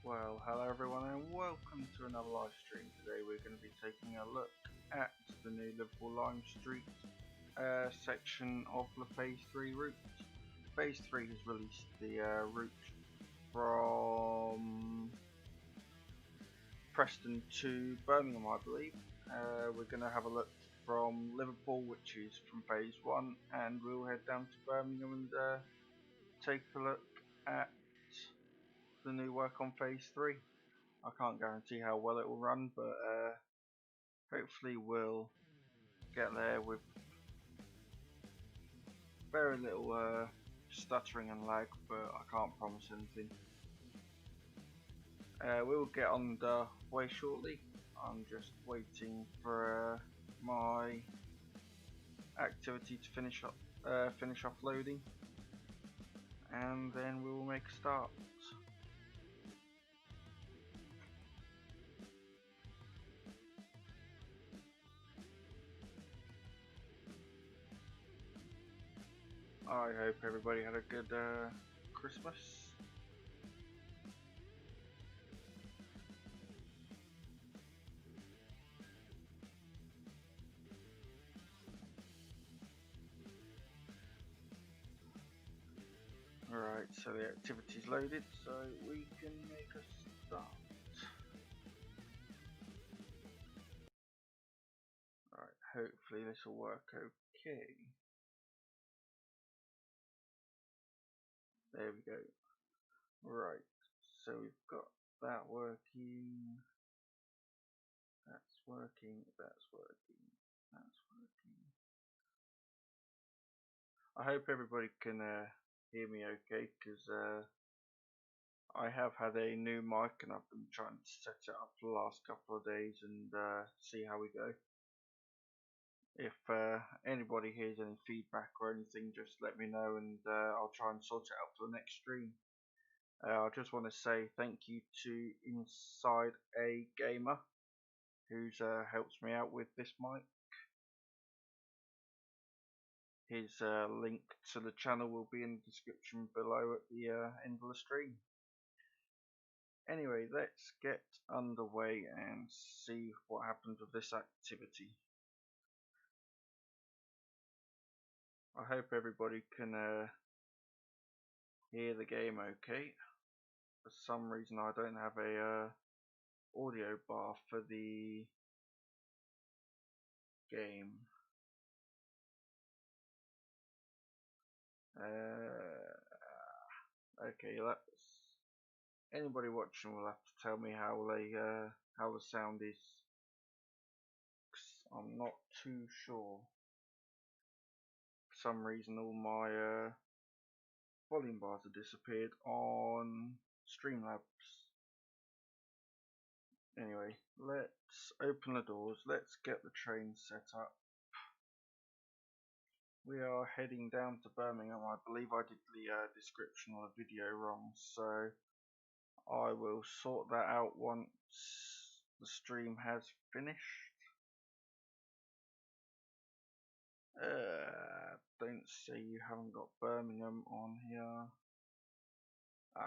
Well, hello everyone and welcome to another live stream. Today we're going to be taking a look at the new Liverpool Lime Street section of the Phase 3 route. Phase 3 has released the route from Preston to Birmingham, I believe. We're going to have a look from Liverpool, which is from Phase 1, and we'll head down to Birmingham and take a look at the new work on Phase 3. I can't guarantee how well it will run, but hopefully we'll get there with very little stuttering and lag, but I can't promise anything. We'll get on the way shortly. I'm just waiting for my activity to finish offloading, and then we will make a start. I hope everybody had a good Christmas. Alright, so the activity's loaded, so we can make a start. Alright, hopefully this will work okay. There we go. Right, so we've got that working. That's working, that's working, that's working. I hope everybody can hear me okay, because I have had a new mic and I've been trying to set it up for the last couple of days and see how we go. If anybody hears any feedback or anything, just let me know and I'll try and sort it out for the next stream. I just want to say thank you to Inside a Gamer, who's helps me out with this mic. His link to the channel will be in the description below at the end of the stream. Anyway, let's get underway and see what happens with this activity. I hope everybody can hear the game okay. For some reason I don't have a audio bar for the game. Okay, anybody watching will have to tell me how the sound is, 'cause I'm not too sure. For some reason all my volume bars have disappeared on Streamlabs. Anyway, let's open the doors, let's get the train set up. We are heading down to Birmingham. I believe I did the description on the video wrong, so I will sort that out once the stream has finished. Don't say you haven't got Birmingham on here.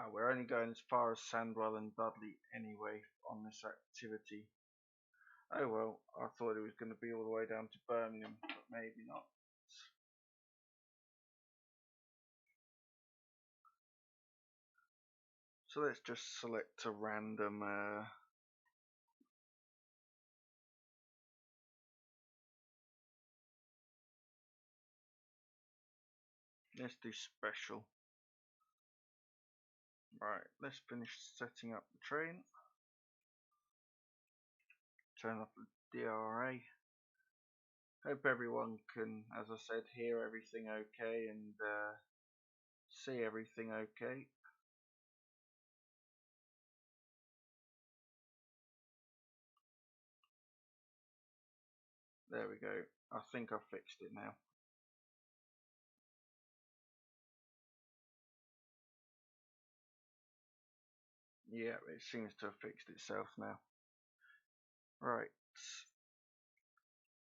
We're only going as far as Sandwell and Dudley anyway on this activity. Oh well, I thought it was going to be all the way down to Birmingham, but maybe not. So let's just select a random let's do special. Right, let's finish setting up the train. Turn off the DRA. Hope everyone can, as I said, hear everything okay and see everything okay. There we go. I think I've fixed it now. Yeah, it seems to have fixed itself now. Right.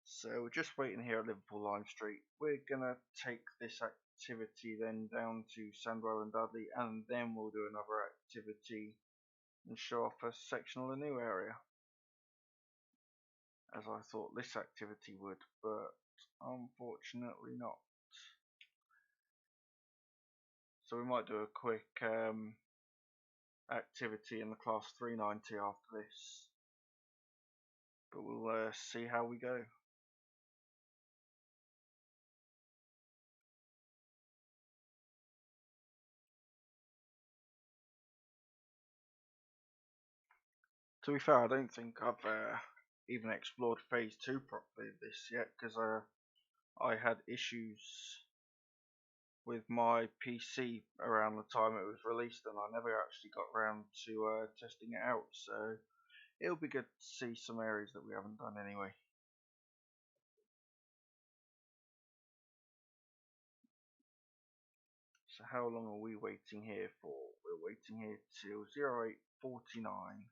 So we're just waiting here at Liverpool Lime Street. We're gonna take this activity then down to Sandwell and Dudley, and then we'll do another activity and show off a section of the new area, as I thought this activity would, but unfortunately not. So we might do a quick activity in the class 390 after this, but we'll see how we go. To be fair, I don't think I've even explored phase 2 properly this yet, because I had issues with my PC around the time it was released, and I never actually got around to testing it out, so it'll be good to see some areas that we haven't done anyway. So how long are we waiting here for? We're waiting here till 08:49.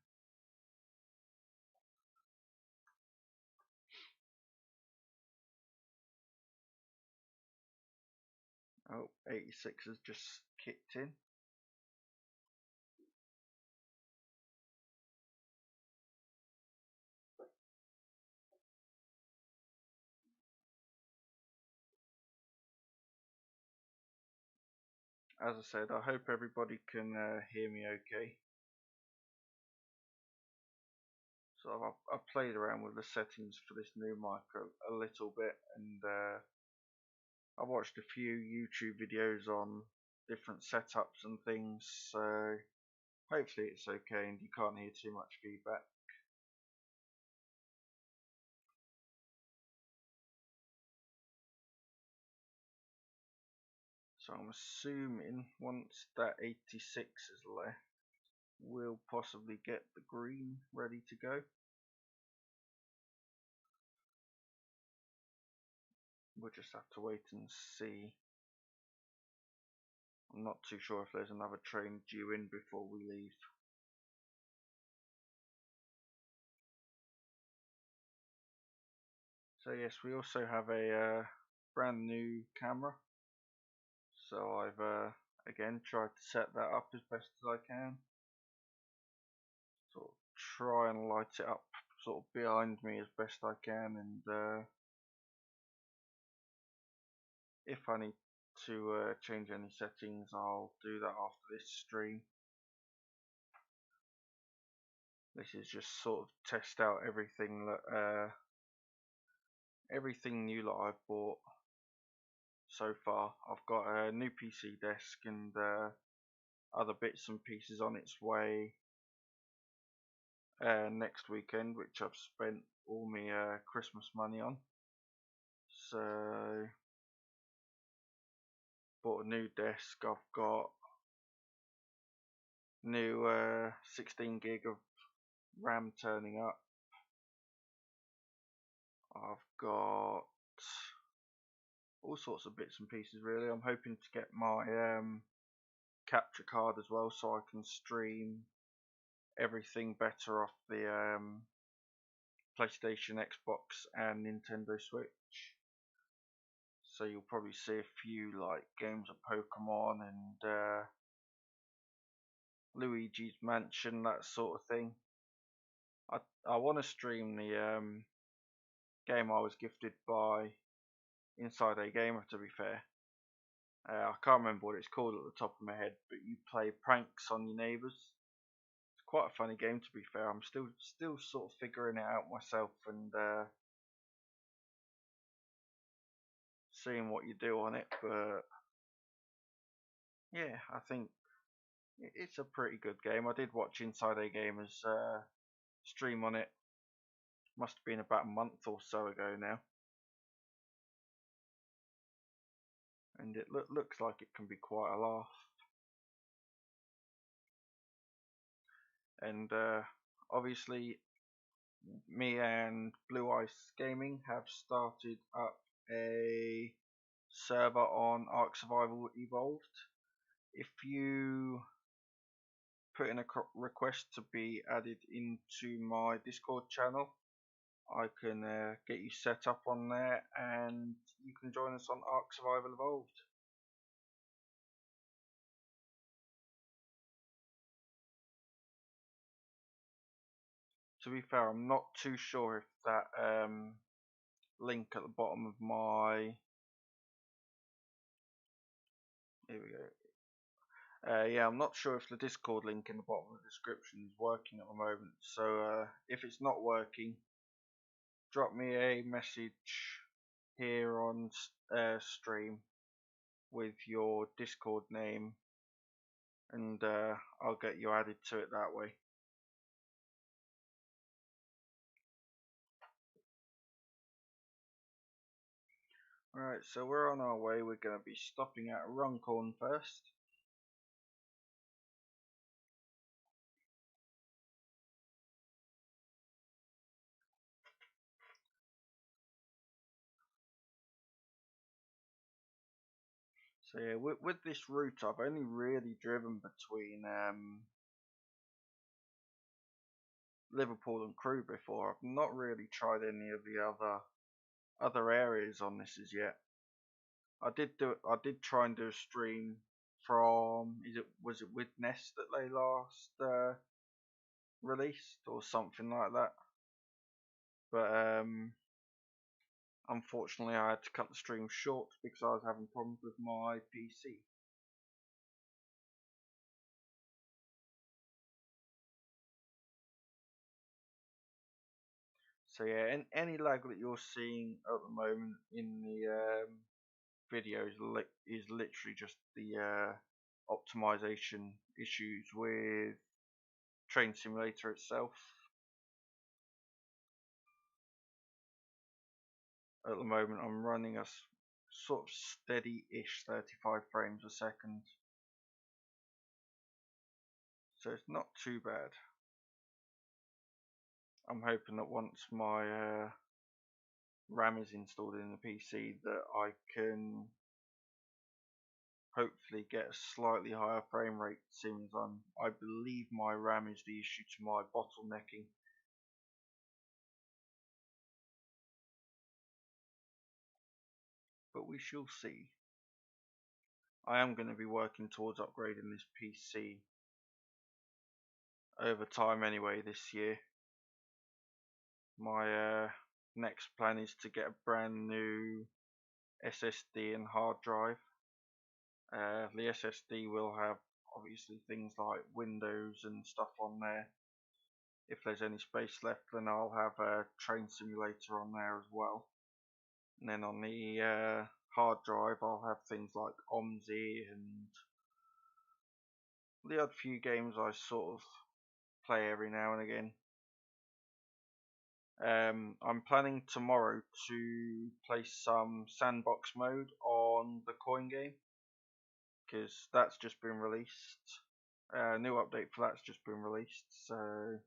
Oh, 86 has just kicked in. As I said, I hope everybody can hear me okay. So I've played around with the settings for this new mic a little bit, and I've watched a few YouTube videos on different setups and things, so hopefully it's okay and you can't hear too much feedback. So I'm assuming once that 86 is left, we'll possibly get the green ready to go. We'll just have to wait and see. I'm not too sure if there's another train due in before we leave. So yes, we also have a brand new camera. So I've again tried to set that up as best as I can. Sort of try and light it up sort of behind me as best I can, and if I need to change any settings, I'll do that after this stream. This is just sort of test out everything that everything new that I've bought so far. I've got a new PC desk and other bits and pieces on its way next weekend, which I've spent all my Christmas money on. So bought a new desk. I've got new 16 gig of RAM turning up. I've got all sorts of bits and pieces really. I'm hoping to get my capture card as well, so I can stream everything better off the PlayStation, Xbox and Nintendo Switch. So you'll probably see a few like games of Pokemon and Luigi's Mansion, that sort of thing. I want to stream the game I was gifted by Inside A Gamer, to be fair. I can't remember what it's called at the top of my head, but you play pranks on your neighbours. It's quite a funny game, to be fair. I'm still sort of figuring it out myself and seeing what you do on it, but yeah, I think it's a pretty good game. I did watch Inside A Gamer's stream on it. Must have been about a month or so ago now, and it looks like it can be quite a laugh. And obviously, me and Blue Ice Gaming have started up a server on Ark Survival Evolved. If you put in a request to be added into my Discord channel, I can get you set up on there and you can join us on Ark Survival Evolved. To be fair, I'm not too sure if that link at the bottom of my, here we go. Yeah, I'm not sure if the Discord link in the bottom of the description is working at the moment. So if it's not working, drop me a message here on stream with your Discord name, and I'll get you added to it that way. Alright, so we're on our way. We're going to be stopping at Runcorn first. So yeah, with this route, I've only really driven between Liverpool and Crewe before. I've not really tried any of the other areas on this as yet. I did try and do a stream from, was it Widnes that they last released or something like that. But unfortunately I had to cut the stream short because I was having problems with my PC. So yeah, any lag that you're seeing at the moment in the video is literally just the optimization issues with Train Simulator itself. At the moment I'm running a sort of steady-ish 35 frames a second, so it's not too bad. I'm hoping that once my RAM is installed in the PC that I can hopefully get a slightly higher frame rate, since I believe my RAM is the issue to my bottlenecking. But we shall see. I am going to be working towards upgrading this PC over time anyway this year. My next plan is to get a brand new SSD and hard drive. The SSD will have obviously things like Windows and stuff on there. If there's any space left, then I'll have a Train Simulator on there as well. And then on the hard drive, I'll have things like OMSI and the odd few games I sort of play every now and again. I'm planning tomorrow to play some sandbox mode on the coin game, because that's just been released. New update for that's just been released, so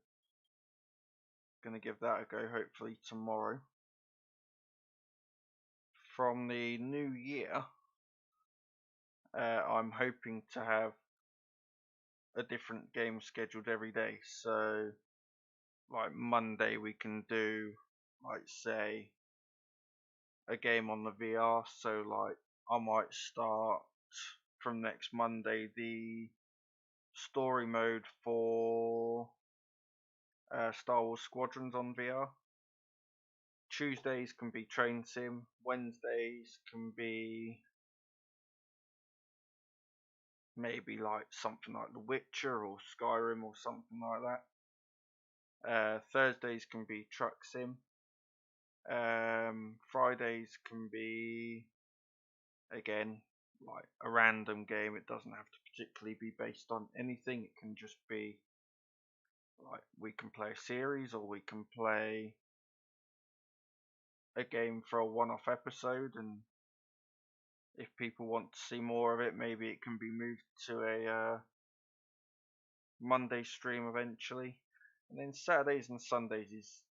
gonna give that a go hopefully tomorrow. From the new year, I'm hoping to have a different game scheduled every day. So like Monday we can do, like, say, a game on the VR. So like I might start from next Monday the story mode for Star Wars Squadrons on VR. Tuesdays can be Train Sim. Wednesdays can be maybe like something like The Witcher or Skyrim or something like that. Thursdays can be Truck Sim. Fridays can be, again, like a random game. It doesn't have to particularly be based on anything. It can just be like we can play a series, or we can play a game for a one-off episode, and if people want to see more of it, maybe it can be moved to a Monday stream eventually. And then Saturdays and Sundays is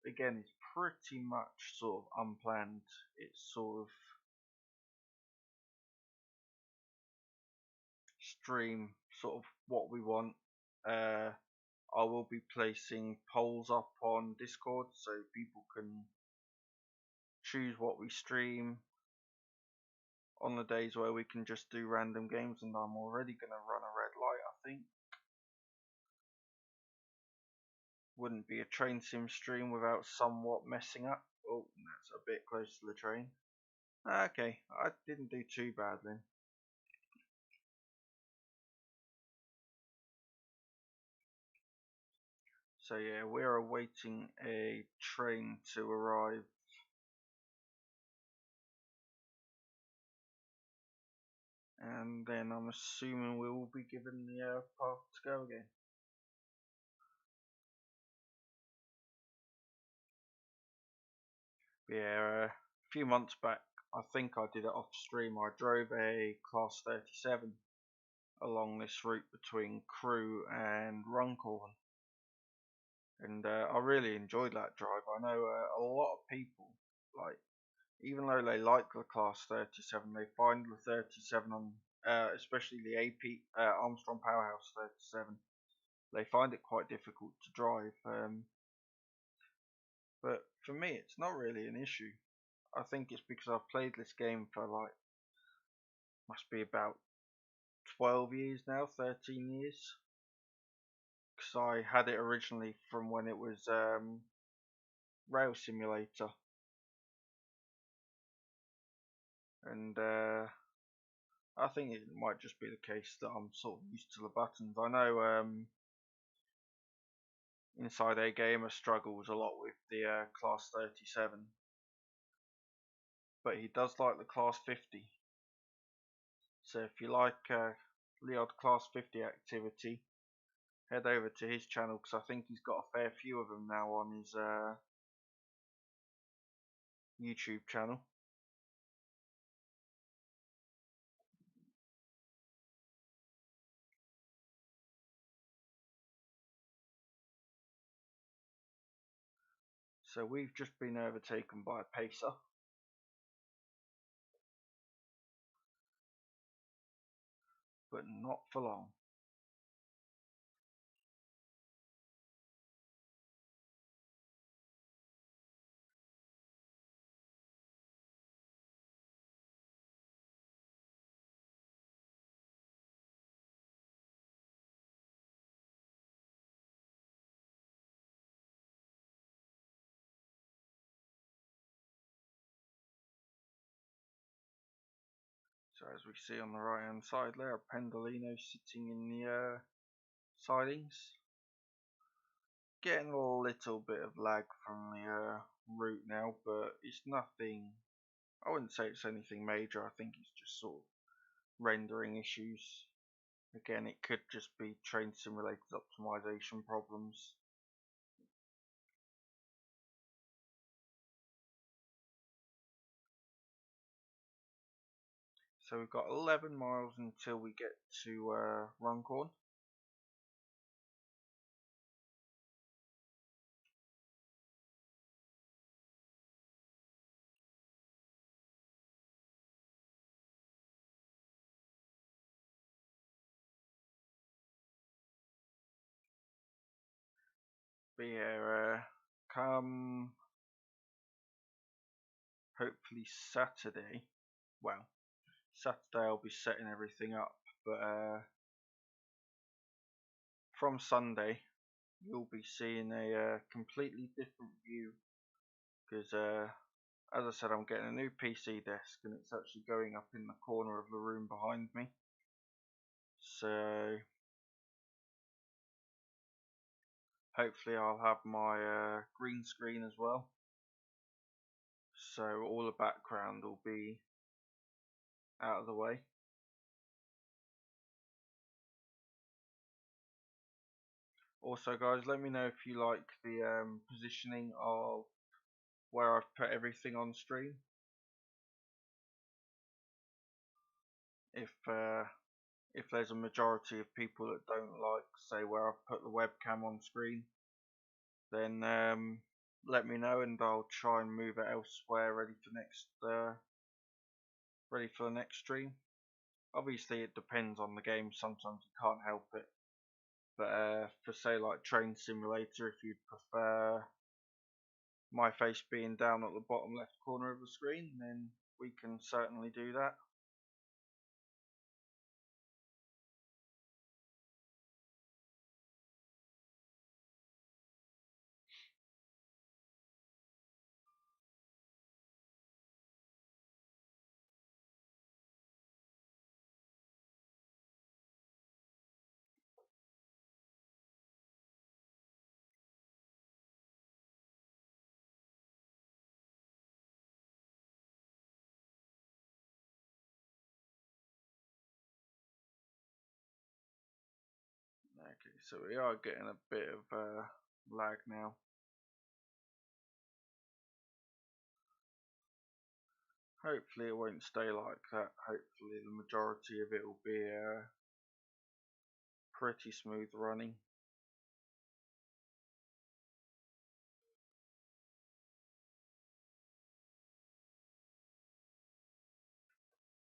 pretty much sort of unplanned. It's sort of stream sort of what we want. I will be placing polls up on Discord so people can choose what we stream on the days where we can just do random games. And I'm already going to run a red light, I think. wouldn't be a train sim stream without somewhat messing up. Oh, that's a bit close to the train. Okay, I didn't do too bad then. So yeah, we're awaiting a train to arrive. And then I'm assuming we will be given the path to go again. But yeah, a few months back, I think I did it off stream. I drove a Class 37 along this route between Crewe and Runcorn, and I really enjoyed that drive. I know a lot of people, like, even though they like the Class 37, they find the 37 on, especially the AP Armstrong Powerhouse 37, they find it quite difficult to drive. But for me, it's not really an issue. I think it's because I've played this game for like, must be about 12 years now, 13 years. Because I had it originally from when it was Rail Simulator. And I think it might just be the case that I'm sort of used to the buttons. I know Inside A Gamer struggles a lot with the Class 37. But he does like the Class 50. So if you like the odd Class 50 activity, head over to his channel, because I think he's got a fair few of them now on his YouTube channel. So we've just been overtaken by a pacer. But not for long. So as we see on the right hand side there, a Pendolino sitting in the sidings. Getting a little bit of lag from the route now, but it's nothing, I wouldn't say it's anything major. I think it's just sort of rendering issues. Again, it could just be Train Simulator's optimization problems. So we've got 11 miles until we get to Runcorn. But yeah, come hopefully Saturday. Well, Saturday I'll be setting everything up, but from Sunday you'll be seeing a completely different view, because as I said, I'm getting a new PC desk and it's actually going up in the corner of the room behind me. So hopefully I'll have my green screen as well, so all the background will be out of the way. Also guys, let me know if you like the positioning of where I've put everything on stream. If there's a majority of people that don't like, say, where I've put the webcam on screen, then let me know and I'll try and move it elsewhere, ready for the next stream. Obviously it depends on the game, sometimes you can't help it, but for say like Train Simulator, if you'd prefer my face being down at the bottom left corner of the screen, then we can certainly do that. So we are getting a bit of lag now. Hopefully it won't stay like that. Hopefully the majority of it will be pretty smooth running.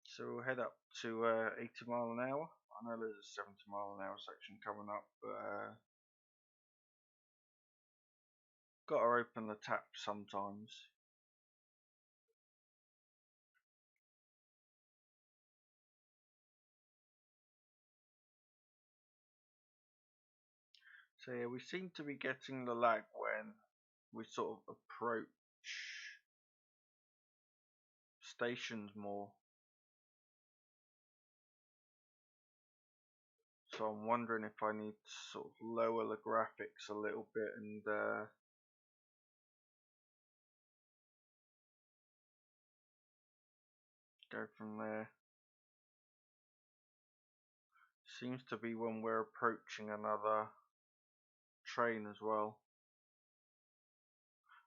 So we'll head up to 80 mile an hour. I know there's a 70 mile an hour section coming up, but gotta open the tap sometimes. So yeah, we seem to be getting the lag when we sort of approach stations more. So I'm wondering if I need to sort of lower the graphics a little bit and go from there. Seems to be when we're approaching another train as well.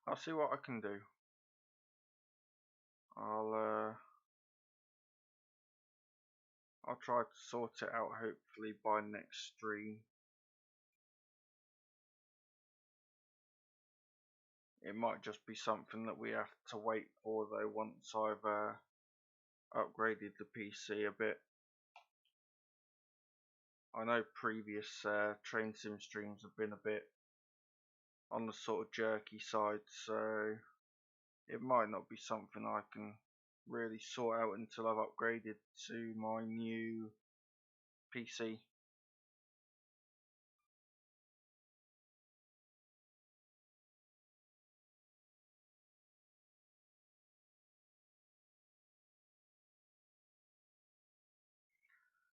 I'll see what I can do. I'll try to sort it out hopefully by next stream. It might just be something that we have to wait for though once I've upgraded the PC a bit. I know previous train sim streams have been a bit on the sort of jerky side, so it might not be something I can really sort out until I've upgraded to my new PC.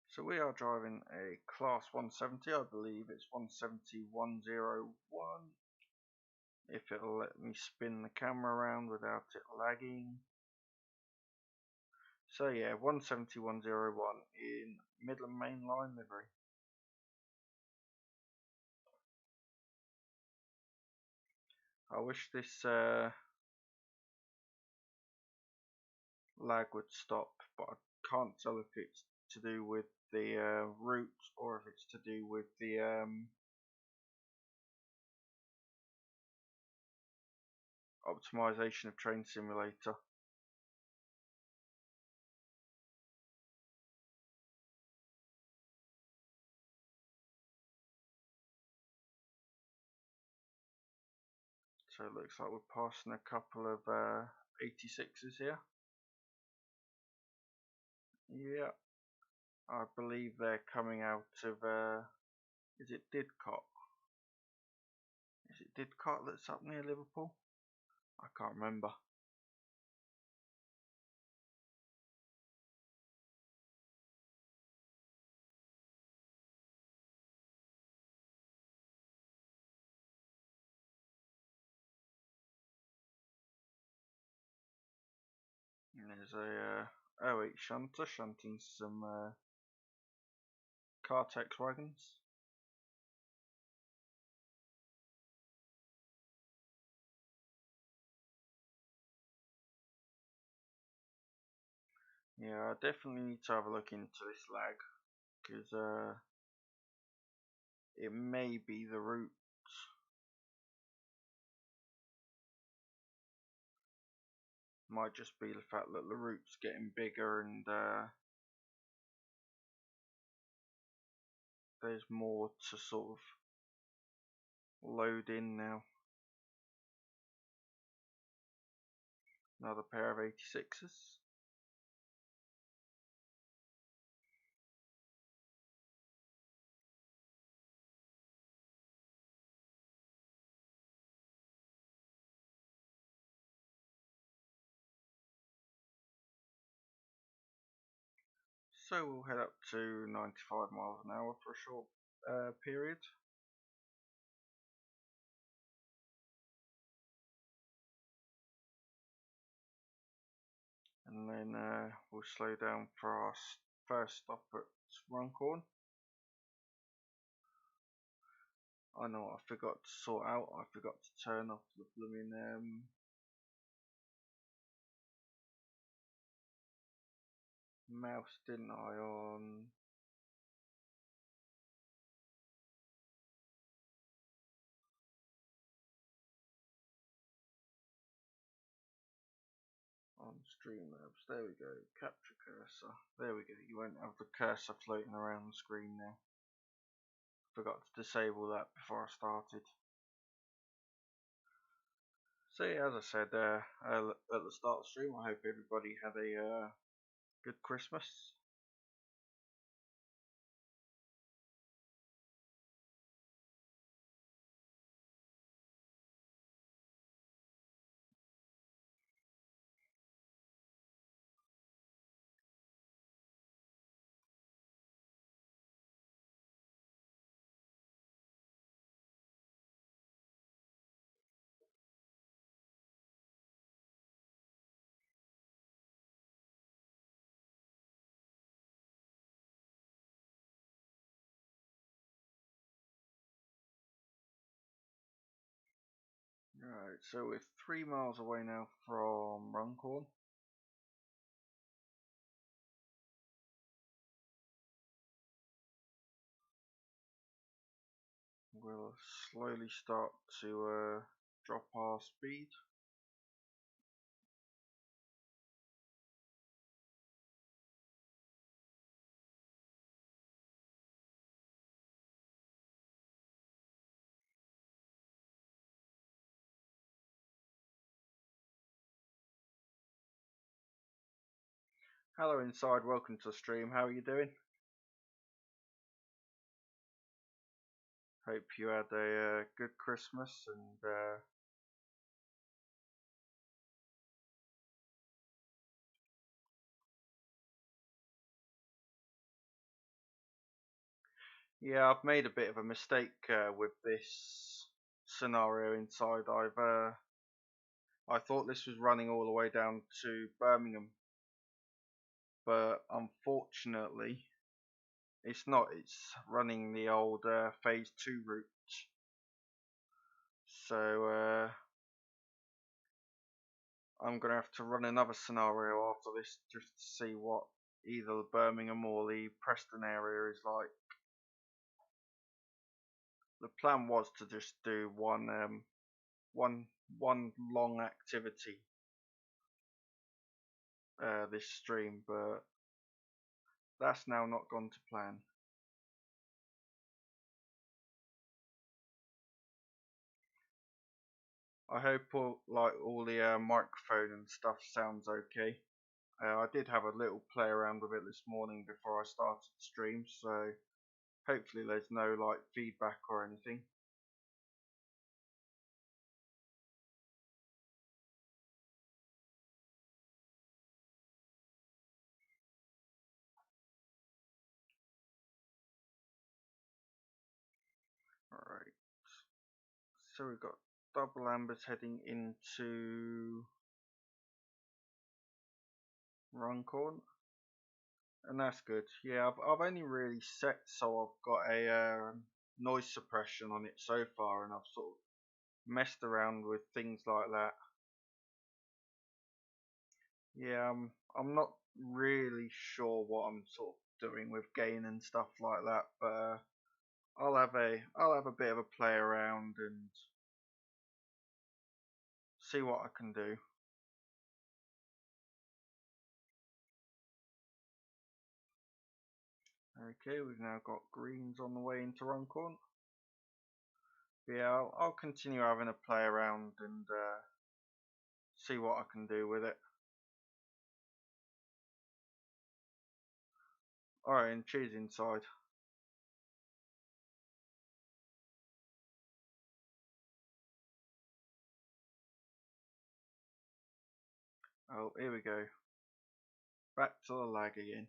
So we are driving a class 170, I believe it's 170-101. If it'll let me spin the camera around without it lagging. So yeah, 170-101 in Midland Main Line livery. I wish this lag would stop, but I can't tell if it's to do with the route or if it's to do with the optimization of Train Simulator. So it looks like we're passing a couple of 86s here. Yeah, I believe they're coming out of is it Didcot? Is it Didcot that's up near Liverpool? I can't remember. And there's a 08 shunter shunting some Cartex wagons. Yeah, I definitely need to have a look into this lag because it may be the route. Might just be the fact that the route's getting bigger and there's more to sort of load in now. Another pair of 86s. So we'll head up to 95 miles an hour for a short period. And then we'll slow down for our first stop at Runcorn. I know what I forgot to sort out. I forgot to turn off the blooming mouse, didn't I? On stream labs. There we go. Capture cursor. There we go. You won't have the cursor floating around the screen now. Forgot to disable that before I started. So yeah, as I said at the start of the stream, I hope everybody had a good Christmas. Right, so we're 3 miles away now from Runcorn. We'll slowly start to drop our speed. Hello inside, welcome to the stream. How are you doing? Hope you had a good Christmas and yeah, I've made a bit of a mistake with this scenario inside. I thought this was running all the way down to Birmingham, but unfortunately it's not. It's running the old phase 2 route. So I'm gonna have to run another scenario after this just to see what either the Birmingham or the Preston area is like. The plan was to just do one long activity this stream, but that's now not gone to plan. I hope all the microphone and stuff sounds okay. I did have a little play around with it this morning before I started the stream, so hopefully there's no like feedback or anything. Alright, so we've got double ambers heading into Runcorn, and that's good. Yeah, I've only really set so I've got a noise suppression on it so far, and I've sort of messed around with things like that. Yeah, I'm not really sure what I'm sort of doing with gain and stuff like that, but I'll have a bit of a play around and see what I can do. Okay, we've now got greens on the way into Runcorn. Yeah, I'll continue having a play around and see what I can do with it. Alright, and cheese inside. Oh, here we go. Back to the lag again.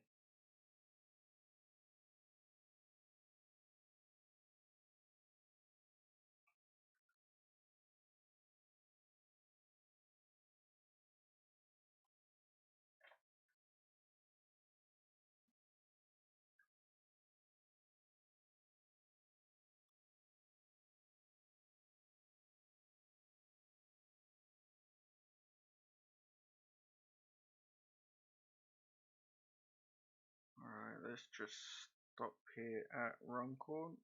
let's just stop here at Runcorn.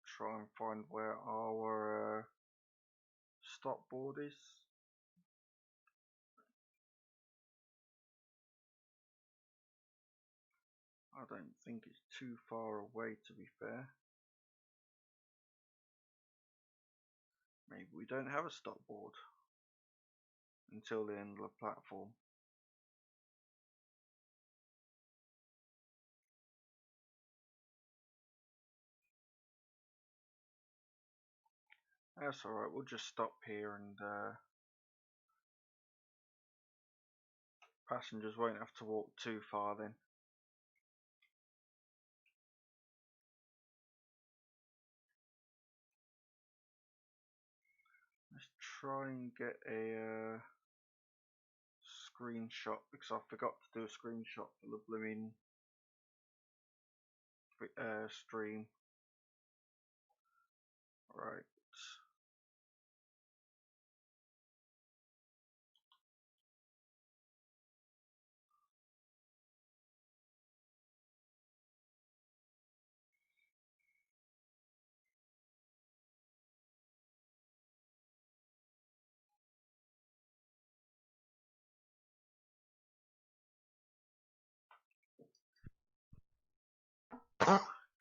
Try and find where our stop board is. I don't think it's too far away, to be fair. Maybe we don't have a stop board until the end of the platform. That's alright, we'll just stop here and passengers won't have to walk too far then. Let's try and get a screenshot, because I forgot to do a screenshot for the blooming stream. Right.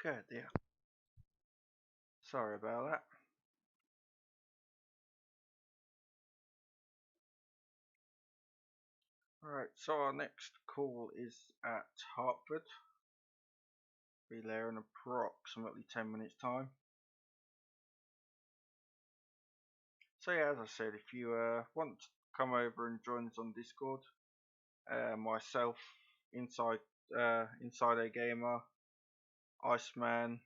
Good, yeah. Sorry about that. Alright, so our next call is at Hartford. Be there in approximately 10 minutes time. So yeah, as I said, if you want to come over and join us on Discord, myself, Inside a Gamer, Iceman,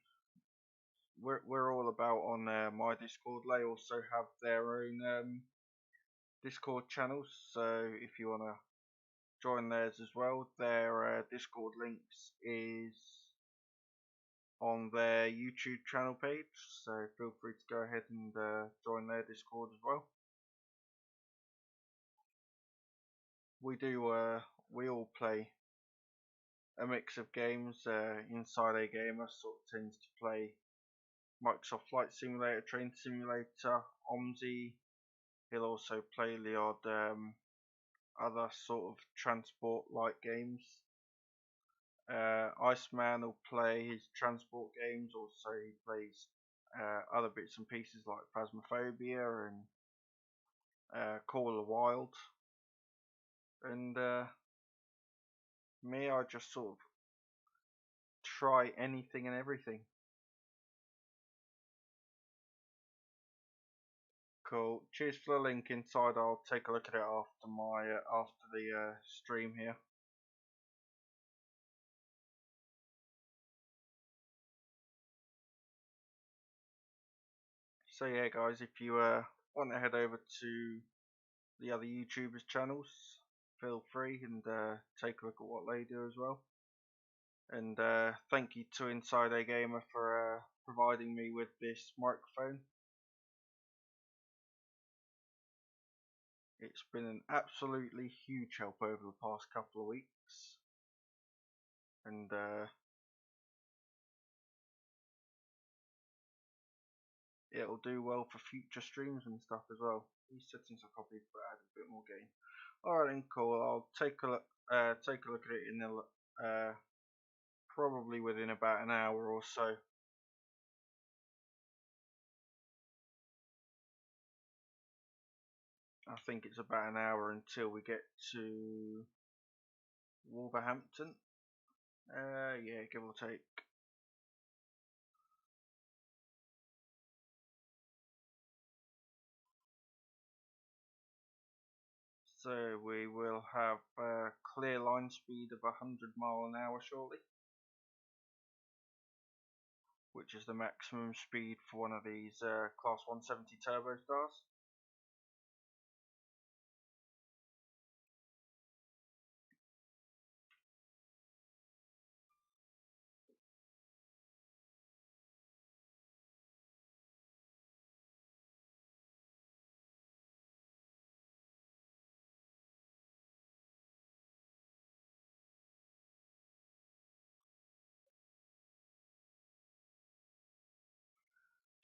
we're all about on my Discord. They also have their own Discord channels, so if you want to join theirs as well, their Discord links is on their YouTube channel page, so feel free to go ahead and join their Discord as well. We all play a mix of games. Inside a Gamer sort of tends to play Microsoft Flight Simulator, Train Simulator, OMSI. He'll also play the odd other sort of transport-like games. Iceman will play his transport games. Also, he plays other bits and pieces like Phasmophobia and Call of the Wild. And me, I just sort of try anything and everything. Cool. Cheers for the link inside. I'll take a look at it after the stream here. So yeah, guys, if you want to head over to the other YouTubers' channels, feel free and take a look at what they do as well. And thank you to Inside a Gamer for providing me with this microphone. It's been an absolutely huge help over the past couple of weeks, and it'll do well for future streams and stuff as well. These settings are probably add a bit more gain. Alright then, cool. I'll take a look at it in the probably within about an hour or so. I think it's about an hour until we get to Wolverhampton. Yeah, give or take. So we will have clear line speed of 100 mile an hour shortly, which is the maximum speed for one of these Class 170 Turbo Stars.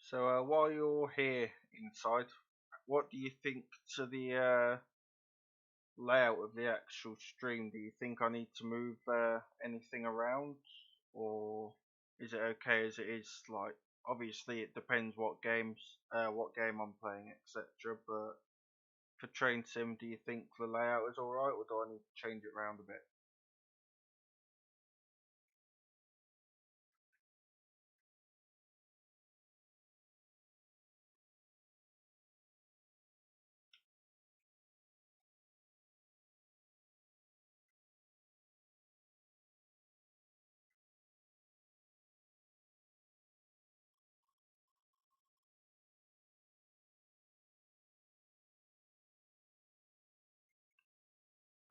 So while you're here inside, what do you think to the layout of the actual stream? Do you think I need to move anything around, or is it okay as it is? Like, obviously it depends what what game I'm playing, etc. But for Train Sim, do you think the layout is alright, or do I need to change it around a bit?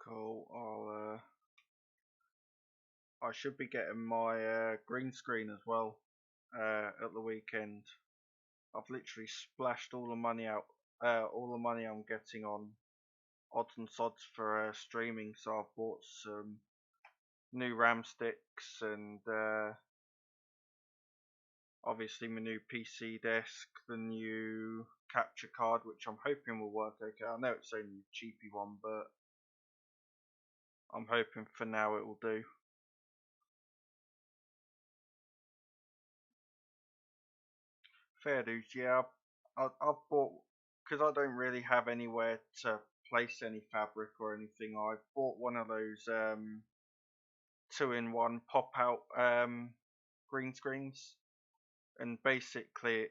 Cool. I should be getting my green screen as well at the weekend. I've literally splashed all the money out, all the money I'm getting on odds and sods for streaming. So I've bought some new RAM sticks and obviously my new PC desk, the new capture card, which I'm hoping will work okay. I know it's only a cheapy one, but I'm hoping for now it will do. Fair dues, yeah. I've bought, because I don't really have anywhere to place any fabric or anything. I've bought one of those two-in-one pop-out green screens, and basically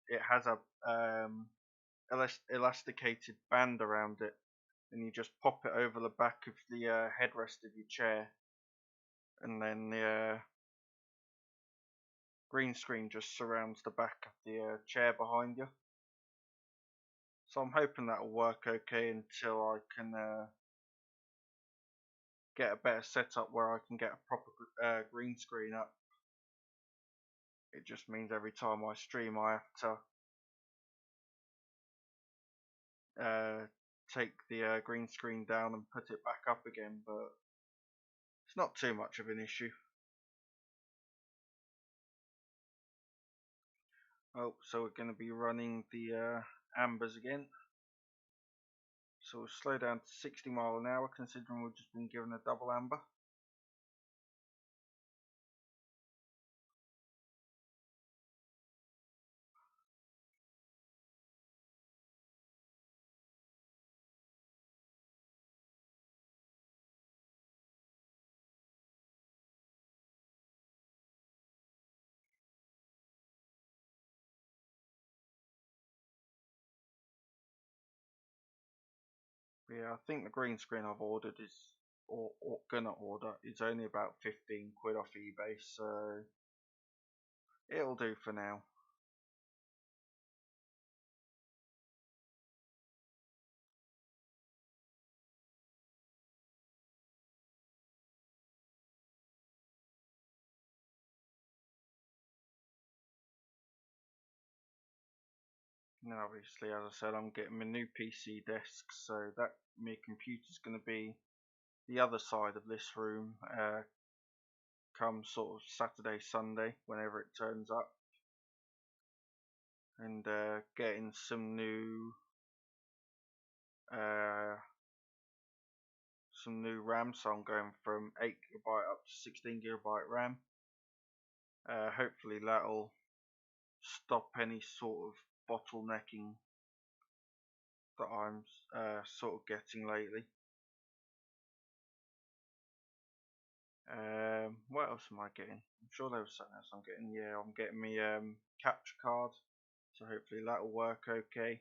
it has a elasticated band around it, and you just pop it over the back of the headrest of your chair, and then the green screen just surrounds the back of the chair behind you. So I'm hoping that'll work okay until I can get a better setup where I can get a proper green screen up. It just means every time I stream I have to take the green screen down and put it back up again, but it's not too much of an issue. Oh, so we're going to be running the ambers again. So we'll slow down to 60 mile an hour considering we've just been given a double amber. But yeah, I think the green screen I've ordered is, or gonna order, is only about 15 quid off eBay, so it'll do for now. And then obviously, as I said, I'm getting my new PC desk, so that my computer's going to be the other side of this room come sort of Saturday, Sunday, whenever it turns up. And getting uh, some new RAM, so I'm going from 8 GB up to 16 GB RAM. Hopefully that'll stop any sort of bottlenecking that I'm sort of getting lately. What else am I getting? I'm sure there was something else I'm getting. Yeah, I'm getting my capture card, so hopefully that'll work okay.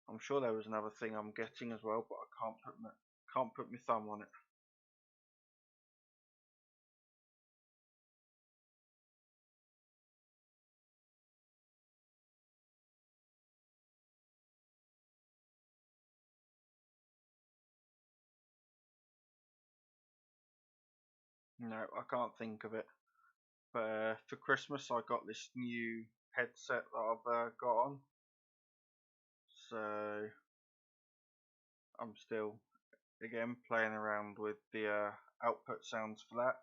I'm sure there was another thing I'm getting as well, but I can't put my thumb on it. No, I can't think of it. But for Christmas, I got this new headset that I've got on, so I'm still again playing around with the output sounds for that.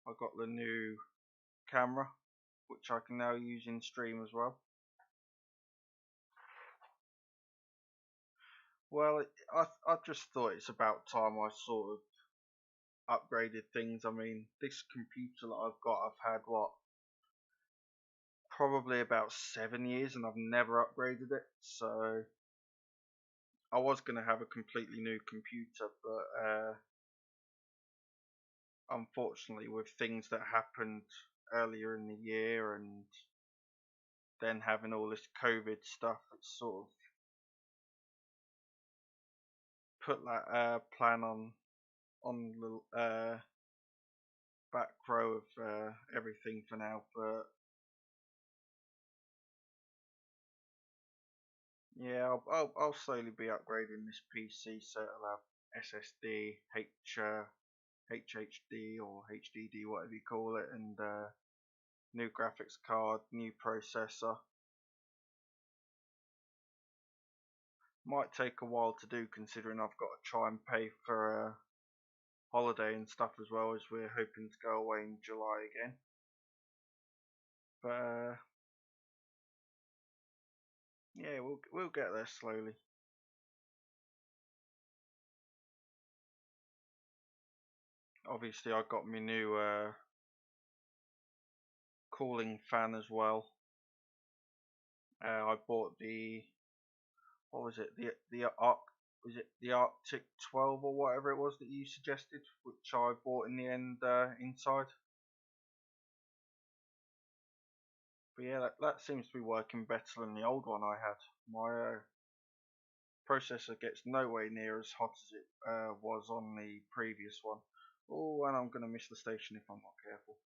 I got the new camera, which I can now use in stream as well. Well, I just thought it's about time I sort of upgraded things. I mean, this computer that I've got, I've had what, probably about 7 years, and I've never upgraded it. So I was going to have a completely new computer, but unfortunately, with things that happened earlier in the year and then having all this COVID stuff, it's sort of put that plan on the back row of everything for now. But yeah, I'll slowly be upgrading this PC, so it'll have SSD, HHD or HDD, whatever you call it, and new graphics card, new processor. Might take a while to do, considering I've got to try and pay for a holiday and stuff, as well, as we're hoping to go away in July again. But yeah, we'll get there slowly. Obviously, I got my new cooling fan as well. I bought the, what was it, was it the Arctic 12 or whatever it was that you suggested, which I bought in the end inside. But yeah, that seems to be working better than the old one I had. My processor gets nowhere near as hot as it was on the previous one. Oh, and I'm going to miss the station if I'm not careful.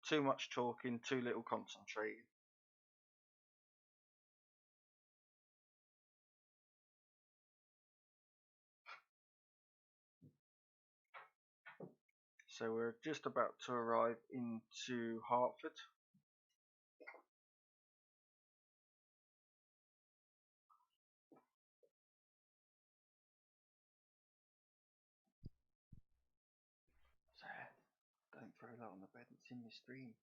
Too much talking, too little concentrating. So we're just about to arrive into Hartford. So, don't throw that on the bed, it's in your stream.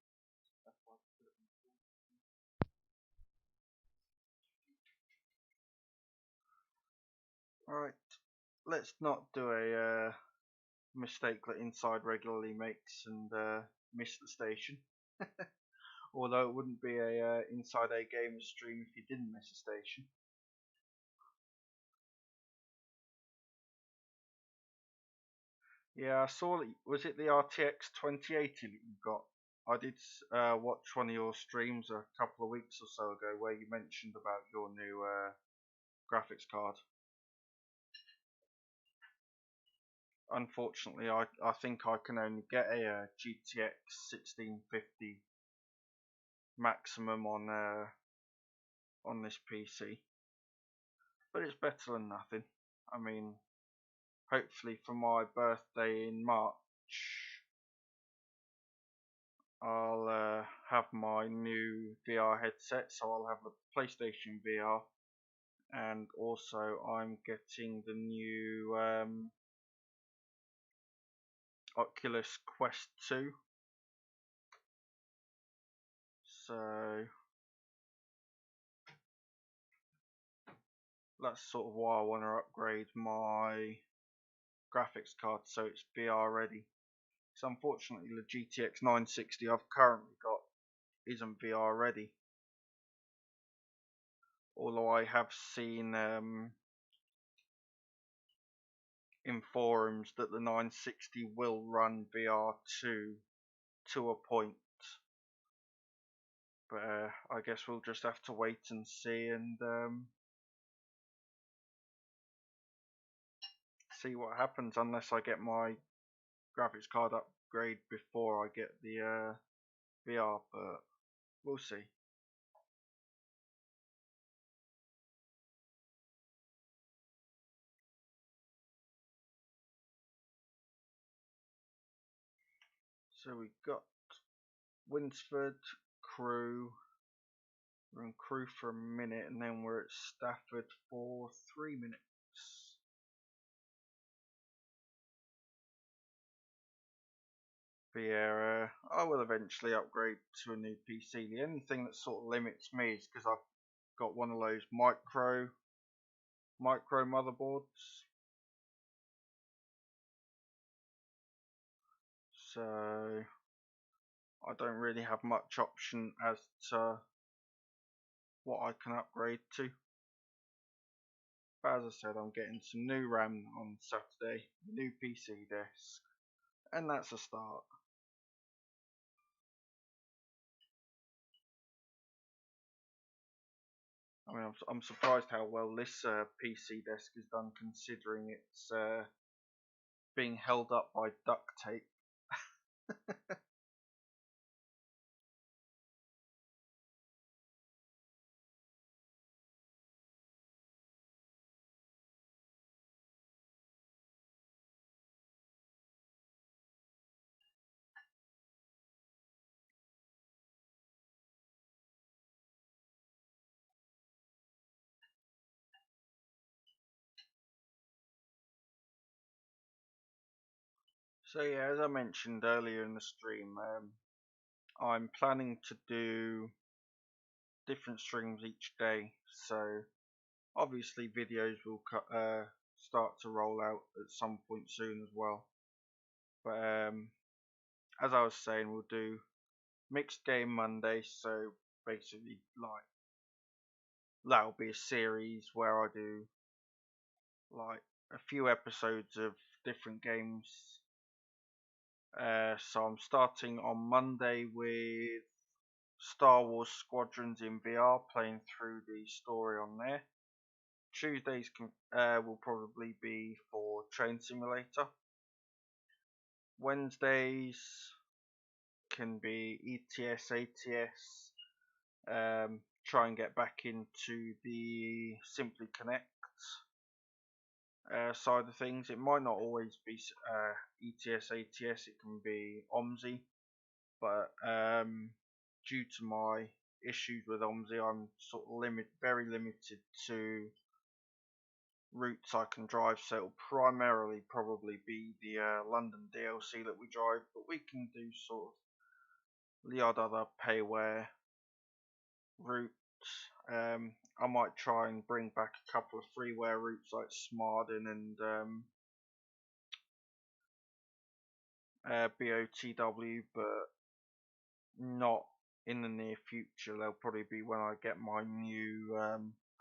Alright, let's not do a mistake that Inside regularly makes and miss the station. Although it wouldn't be a Inside A Gamer stream if you didn't miss a station. Yeah, I saw that. Was it the RTX 2080 that you got? I did watch one of your streams a couple of weeks or so ago where you mentioned about your new graphics card. Unfortunately, I think I can only get a GTX 1650 maximum on this PC, but it's better than nothing. I mean, hopefully for my birthday in March, I'll have my new VR headset, so I'll have the PlayStation VR, and also I'm getting the new Oculus Quest 2. So that's sort of why I want to upgrade my graphics card so it's VR ready. So unfortunately the GTX 960 I've currently got isn't VR ready. Although I have seen in forums that the 960 will run VR to a point. But I guess we'll just have to wait and see and see what happens, unless I get my graphics card upgrade before I get the VR, but we'll see. So we got Winsford, Crewe. We're in Crewe for a minute, and then we're at Stafford for 3 minutes. But yeah, I will eventually upgrade to a new PC. The only thing that sort of limits me is because I've got one of those micro motherboards. So I don't really have much option as to what I can upgrade to. But as I said, I'm getting some new RAM on Saturday, new PC desk, and that's a start. I mean, I'm surprised how well this PC desk is done, considering it's being held up by duct tape. So yeah, as I mentioned earlier in the stream, I'm planning to do different streams each day. So obviously videos will start to roll out at some point soon as well. But as I was saying, we'll do mixed game Monday. So basically, like that'll be a series where I do like a few episodes of different games. So I'm starting on Monday with Star Wars Squadrons in VR, playing through the story on there. Tuesdays will probably be for Train Simulator. Wednesdays can be ETS, ATS. Try and get back into the Simply Connect side of things. It might not always be ETS, ATS. It can be OMSI, but due to my issues with OMSI, I'm sort of very limited to routes I can drive. So it'll primarily probably be the London DLC that we drive, but we can do sort of the odd other payware routes. I might try and bring back a couple of freeware routes like Smarden and BOTW, but not in the near future. They'll probably be when I get my new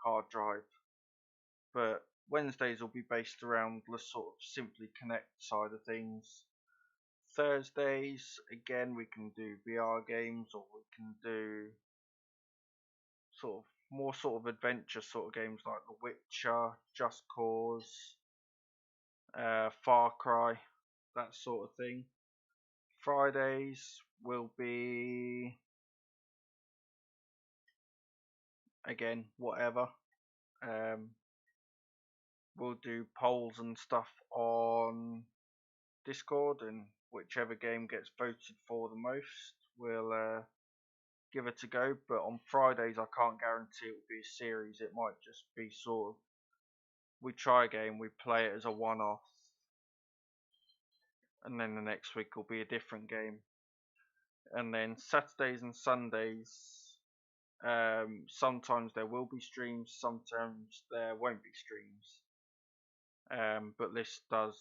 hard drive. But Wednesdays will be based around the sort of Simply Connect side of things. Thursdays, again, we can do VR games, or we can do sort of more sort of adventure sort of games like The Witcher, Just Cause, Far Cry, that sort of thing. Fridays will be again whatever. We'll do polls and stuff on Discord, and whichever game gets voted for the most, we'll give it a go. But on Fridays, I can't guarantee it will be a series. It might just be sort of we try a game, we play it as a one-off, and then the next week will be a different game. And then Saturdays and Sundays, sometimes there will be streams, sometimes there won't be streams. But this does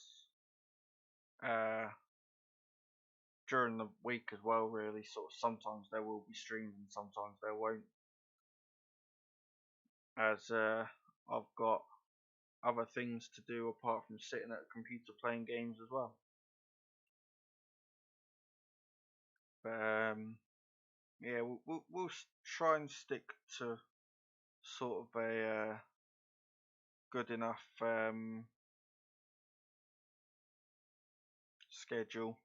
during the week as well, really. Sort of sometimes there will be streams and sometimes there won't, as I've got other things to do apart from sitting at a computer playing games as well. But yeah, we'll try and stick to sort of a good enough schedule.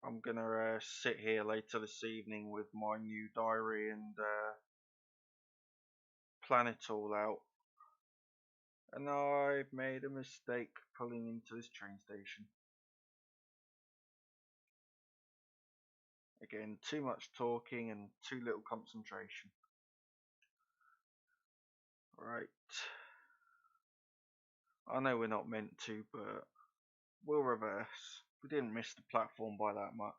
I'm gonna sit here later this evening with my new diary and plan it all out. And I've made a mistake pulling into this train station. Again, too much talking and too little concentration. Right. I know we're not meant to, but we'll reverse. we didn't miss the platform by that much.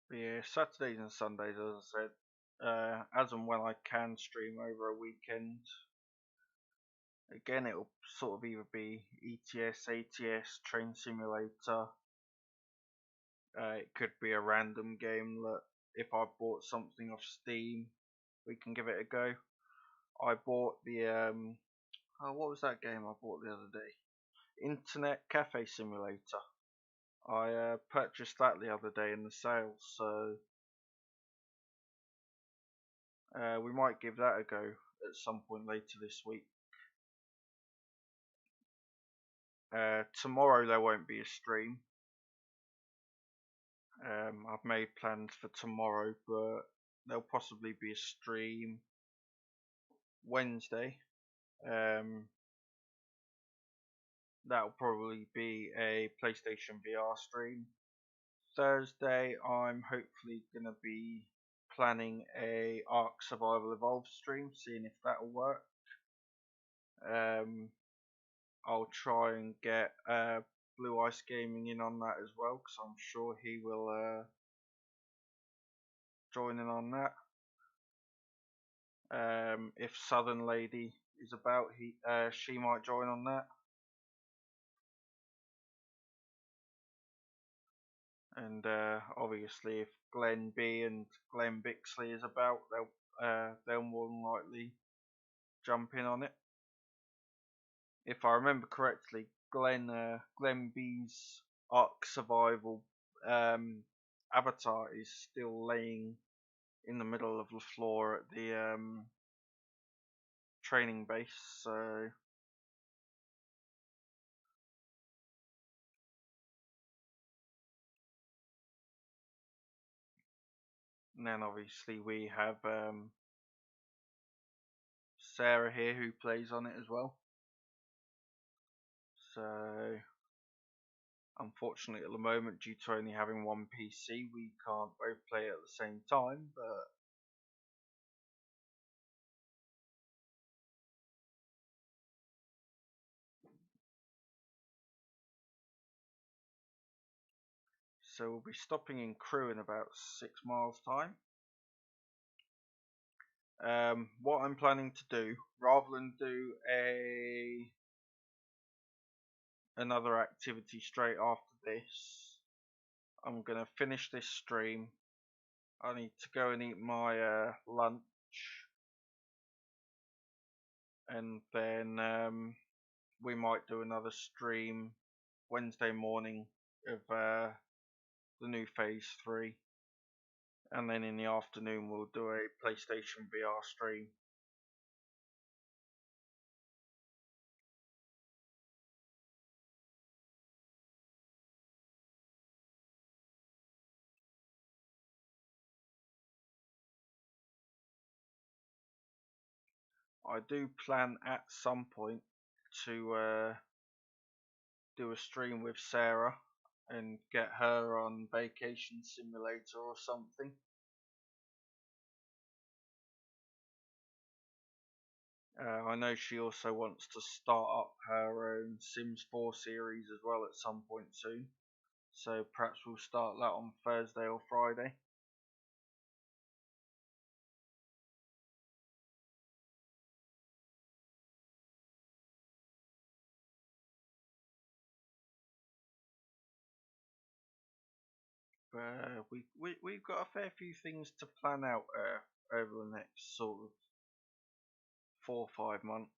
But yeah, Saturdays and Sundays, as I said, as and when I can stream over a weekend. Again, it'll sort of either be ETS, ATS, Train Simulator. It could be a random game that if I bought something off Steam, we can give it a go. I bought the what was that game I bought the other day? Internet Cafe Simulator. I purchased that the other day in the sale, so we might give that a go at some point later this week. Tomorrow there won't be a stream. I've made plans for tomorrow, but there'll possibly be a stream Wednesday. That'll probably be a PlayStation VR stream. Thursday, I'm hopefully going to be planning a Ark Survival Evolved stream, seeing if that'll work. I'll try and get Blue Ice Gaming in on that as well, because I'm sure he will join in on that. If Southern Lady is about, she might join on that. And obviously, if Glenn B and Glenn Bixley is about, they'll more than likely jump in on it. If I remember correctly, Glenn B's Ark Survival avatar is still laying in the middle of the floor at the training base, so and then obviously we have Sarah here who plays on it as well. So unfortunately at the moment, due to only having one PC, we can't both play at the same time, but so we'll be stopping in Crewe in about 6 miles time. What I'm planning to do, rather than do another activity straight after this, I'm gonna finish this stream. I need to go and eat my lunch, and then we might do another stream Wednesday morning of the new Phase 3, and then in the afternoon we'll do a PlayStation VR stream. I do plan at some point to do a stream with Sarah and get her on Vacation Simulator or something. I know she also wants to start up her own Sims 4 series as well at some point soon, so perhaps we'll start that on Thursday or Friday. We've got a fair few things to plan out over the next sort of 4 or 5 months.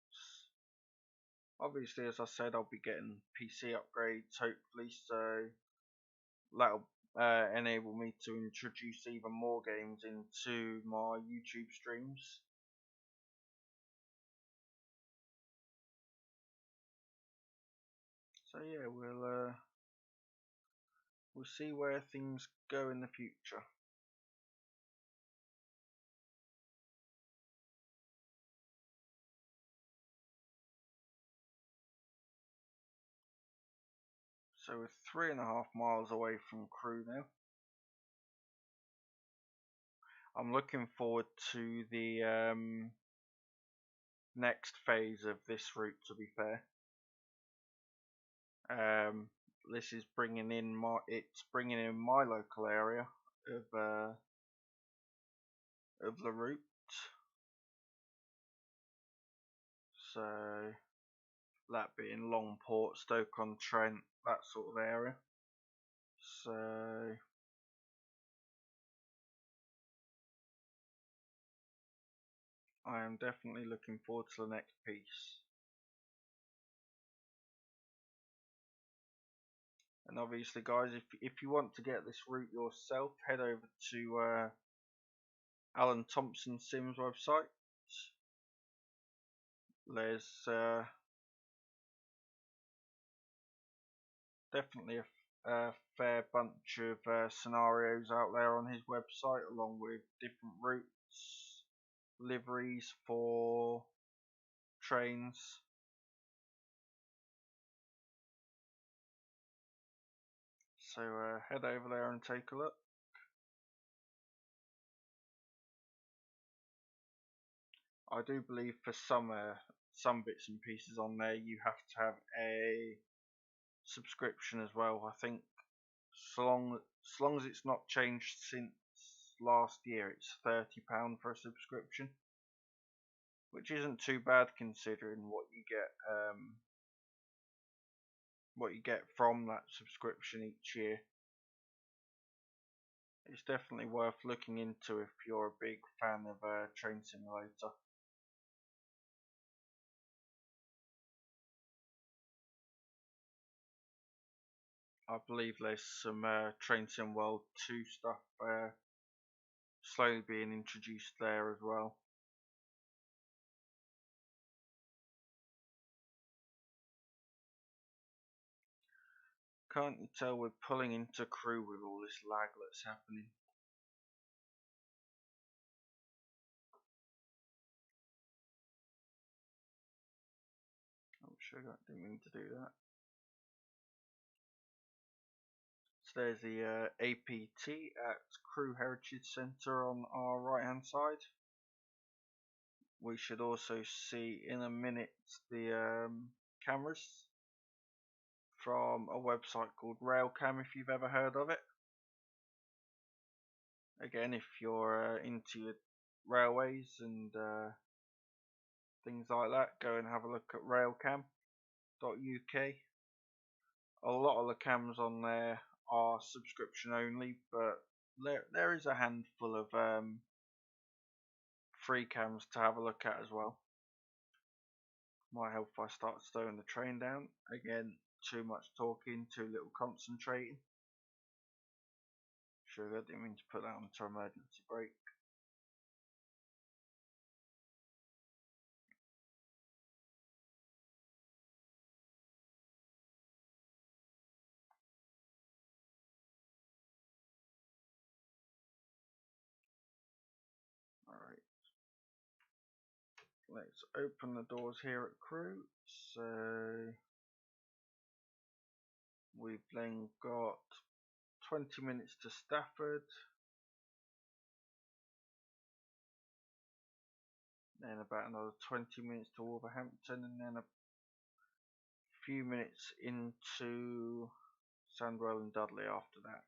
Obviously, as I said, I'll be getting PC upgrades hopefully, so that'll enable me to introduce even more games into my YouTube streams. So yeah, we'll see where things go in the future. So we're 3.5 miles away from Crewe now. I'm looking forward to the next phase of this route, to be fair. This is bringing in my local area of the route. So that being Longport, Stoke-on-Trent, that sort of area. So I am definitely looking forward to the next piece. And obviously, guys, if you want to get this route yourself, head over to Alan Thompson Sims website. There's definitely a fair bunch of scenarios out there on his website, along with different routes, liveries for trains. So head over there and take a look. I do believe for some bits and pieces on there you have to have a subscription as well. I think so long as it's not changed since last year, it's £30 for a subscription, which isn't too bad considering what you get from that subscription each year. It's definitely worth looking into if you're a big fan of Train Simulator. I believe there's some Train Sim World 2 stuff slowly being introduced there as well. Can't you tell we're pulling into Crewe with all this lag that's happening? Oh, sugar, didn't mean to do that. So there's the APT at Crewe Heritage Centre on our right hand side. We should also see in a minute the cameras from a website called Railcam, if you've ever heard of it. Again, if you're into your railways and things like that, go and have a look at railcam.uk. A lot of the cams on there are subscription only, but there is a handful of free cams to have a look at as well. Might help if I start slowing the train down. Again, too much talking, too little concentrating. Sugar, didn't mean to put that onto emergency brake. Alright. Let's open the doors here at Crewe. So we've then got 20 minutes to Stafford, then about another 20 minutes to Wolverhampton, and then a few minutes into Sandwell and Dudley after that.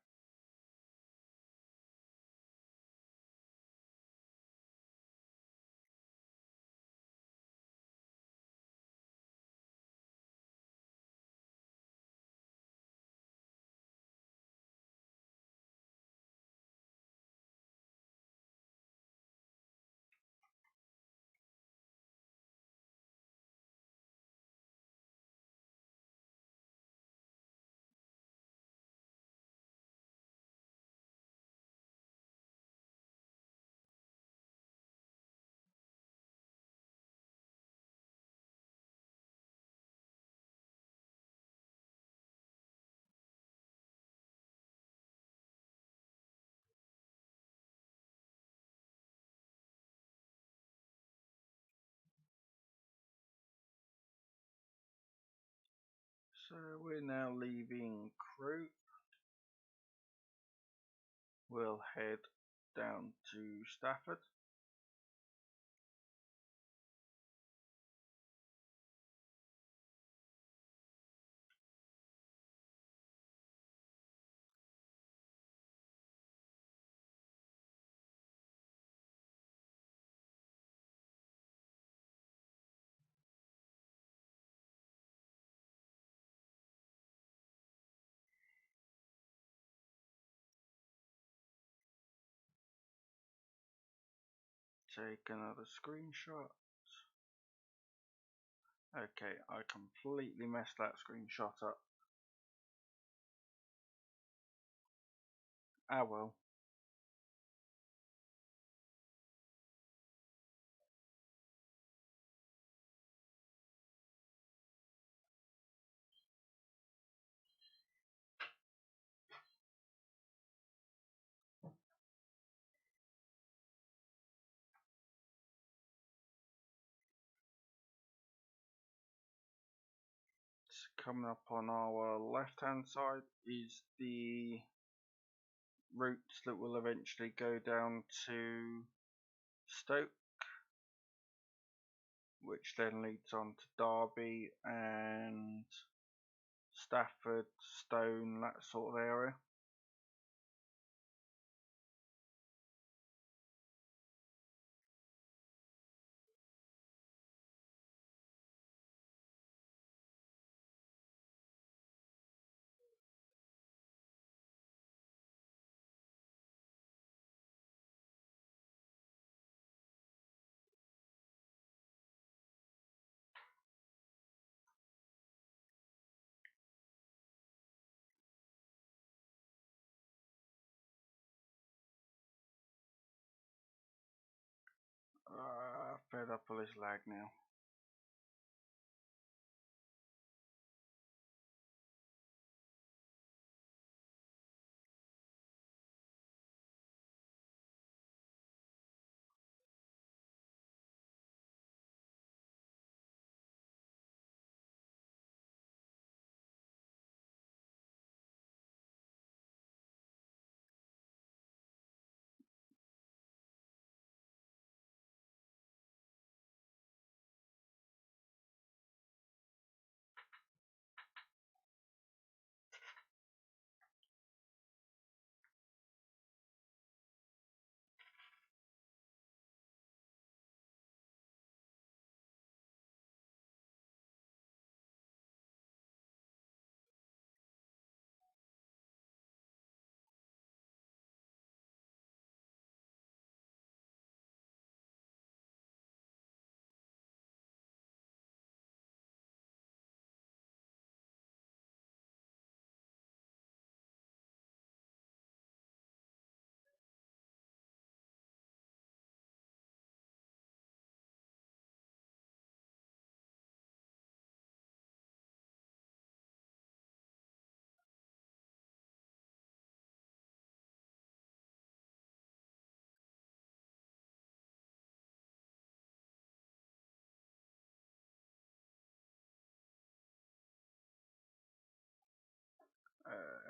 So we're now leaving Crewe. We'll head down to Stafford. Take another screenshot. Okay, I completely messed that screenshot up. Ah well. Coming up on our left hand side is the routes that will eventually go down to Stoke, which then leads on to Derby and Stafford, Stone, that sort of area. Fed up with this lag now.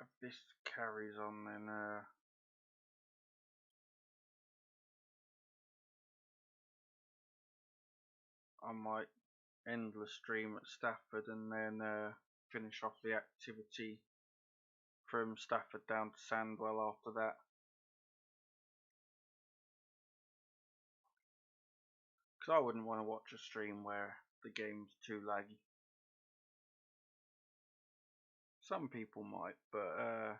If this carries on, then I might end the stream at Stafford and then finish off the activity from Stafford down to Sandwell after that. Because I wouldn't want to watch a stream where the game's too laggy. Some people might, but oh,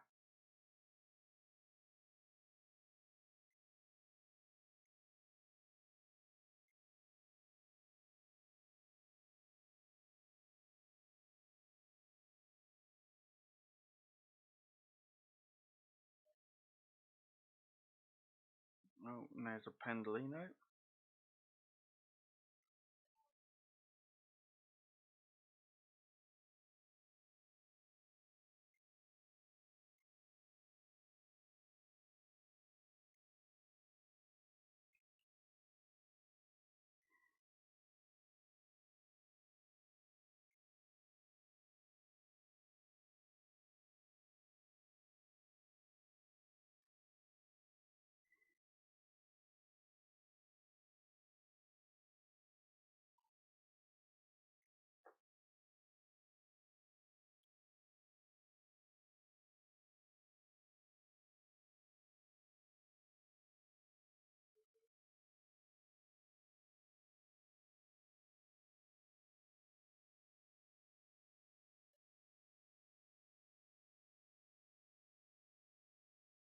and there's a Pendolino.